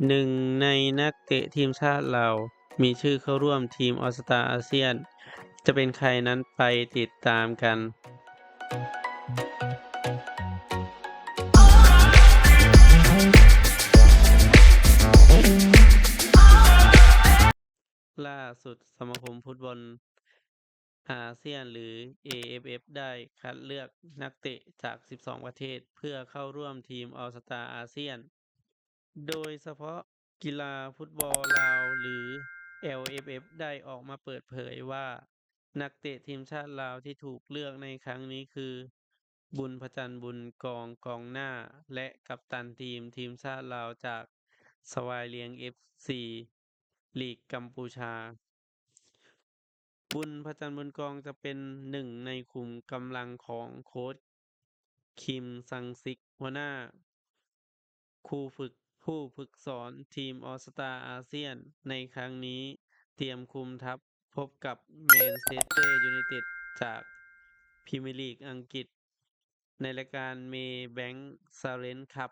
หนึ่งในนักเตะทีมชาติเราวมีชื่อเข้าร่วมทีมออลสตาอาเซียนจะเป็นใครนั้นไปติดตามกันล่าสุดสมาคมฟุตบอลอาเซียนหรือ AFF ได้คัดเลือกนักเตะจาก 12 ประเทศเพื่อเข้าร่วมทีมออลสตาอาเซียนโดยเฉพาะกีฬาฟุตบอลลาวหรือ LFF ได้ออกมาเปิดเผยว่านักเตะทีมชาติลาวที่ถูกเลือกในครั้งนี้คือบุญพจันทร์บุญกองหน้าและกัปตันทีมชาติลาวจากสวายเลียง FC ลีกกัมพูชาบุญพจันทร์บุญกองจะเป็นหนึ่งในขุมกำลังของโค้ชคิมซังซิกหัวหน้าครูฝึกผู้ฝึกสอนทีมออสตาอาเซียนในครั้งนี้เตรียมคุมทัพพบกับแมนเชสเตอร์ยูไนเต็ดจากพรีเมียร์ลีกอังกฤษในรายการเมย์แบงค์ซาเลนจ์คัพ